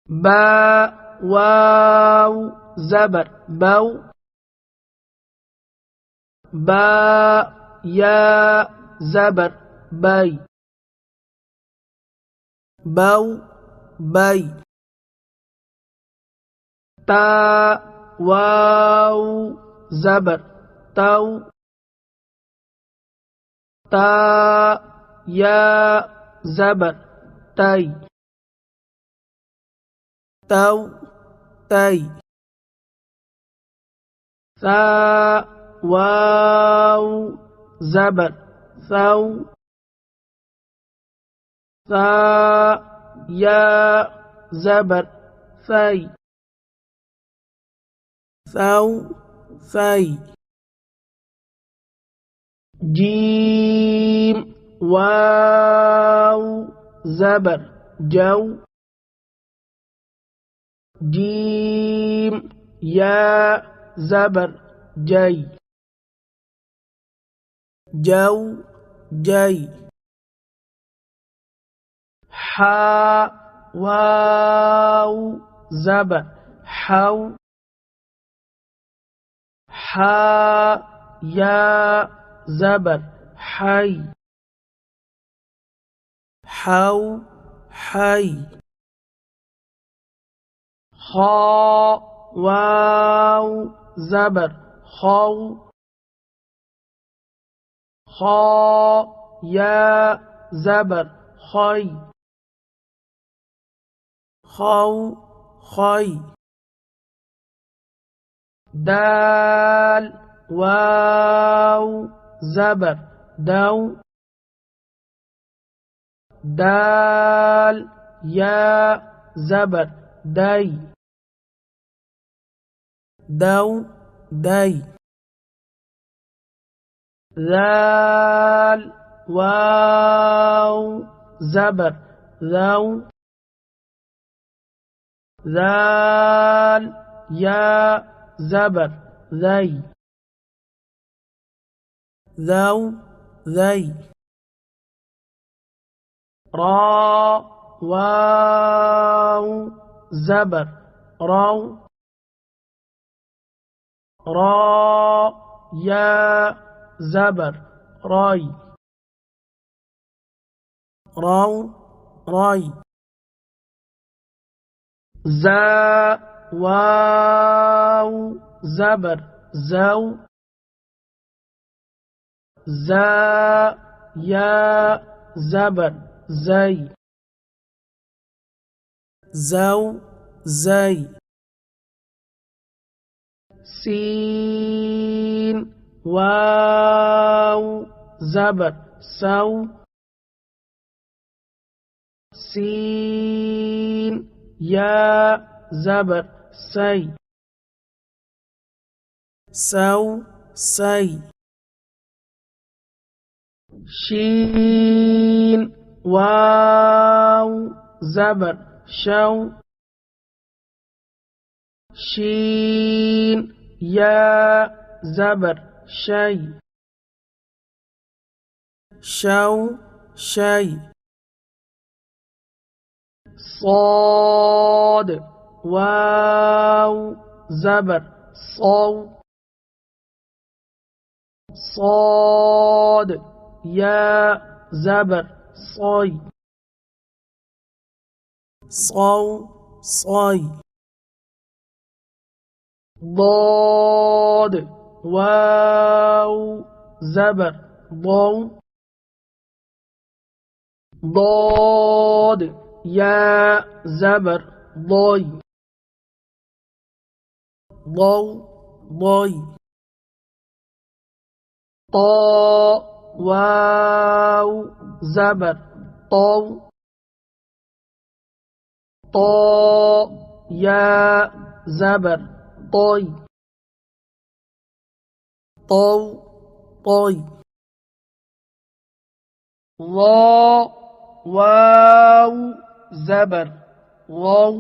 با واو زبر بو با يا زبر بي بو بي تا واو زبر تو تا يا زبر تي تو تي ثا واو زبر ثو ثا يا زبر ثي ثو ثي جيم واو زبر جو جيم يا زبر جي جو جي حا واو زبر حو حا يا زبر حي حو حي خا واو زبر خو خا يا زبر خي خو خي دال واو زبر دو دال يا زبر دي دو دي ذال واو زبر ذو ذال يا زبر ذي ذو ذي را واو زبر رو را يا زبر راي رو راي زا واو زبر زو زا يا زبر زي زو زي سين واو زبر سو سين يا زبر سي سو سي شين واو زبر شو شين يا زبر شي شو شي صاد واو زبر صو صاد يا زبر صي صو صي ضاد واو زبر ضو ضاد يا زبر ضي ضو ضي طا واو زبر طو طا يا زبر طي طو طي ظا واو زبر ظو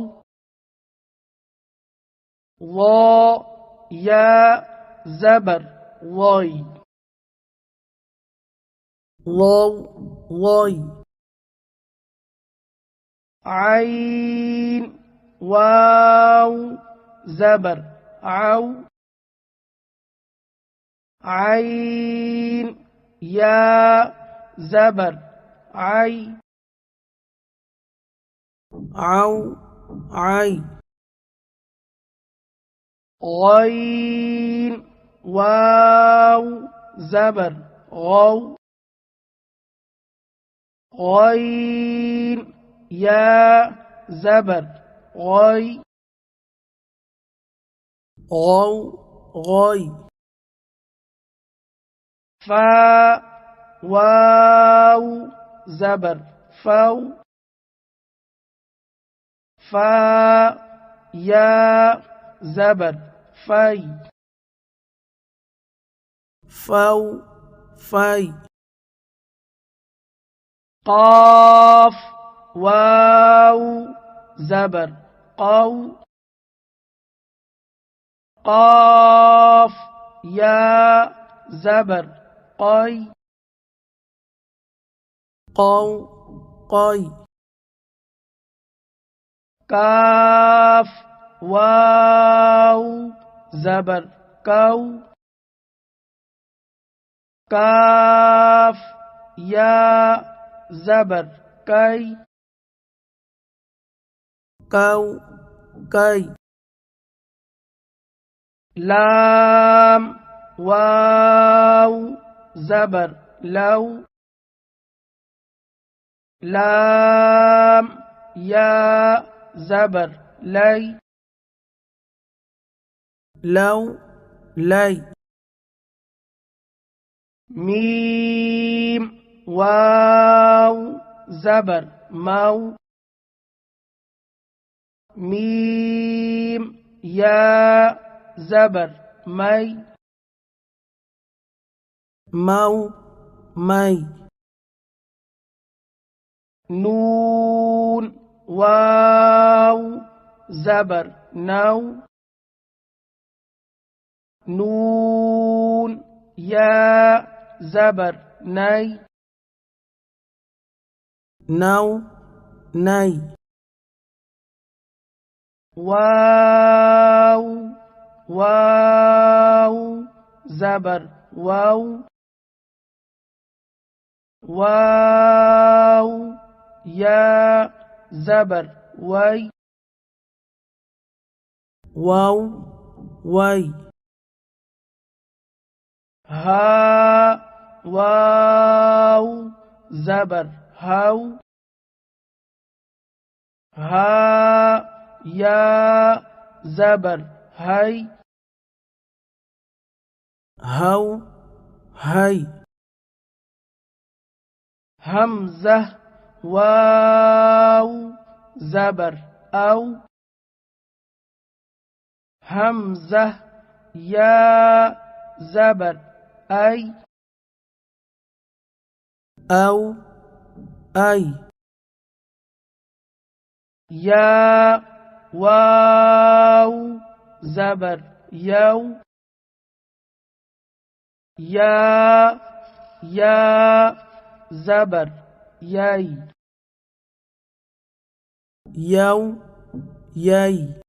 ظا يا زبر ظي ظو ظي عين واو زبر عو عين يا زبر عي عو عي غين واو زبر غو غين يا زبر غي غو غي فا واو زبر فو فا يا زبر في فو في قاف واو زبر قو قاف يا زبر قي قو قي كاف واو زبر كو كاف يا زبر كي كو كي لام واو زبر لو لام يا زبر لي لو لي ميم واو زبر مو ميم يا زبر مي مو مي نون واو زبر نو نون يا زبر ني نو ني واو واو زبر واو واو يا زبر وي واو وي ها واو زبر هو ها يا زبر هي هو هي همزة واو زبر أو همزة يا زبر أي أو أي يا واو زبر يو يا زبر يي يو يي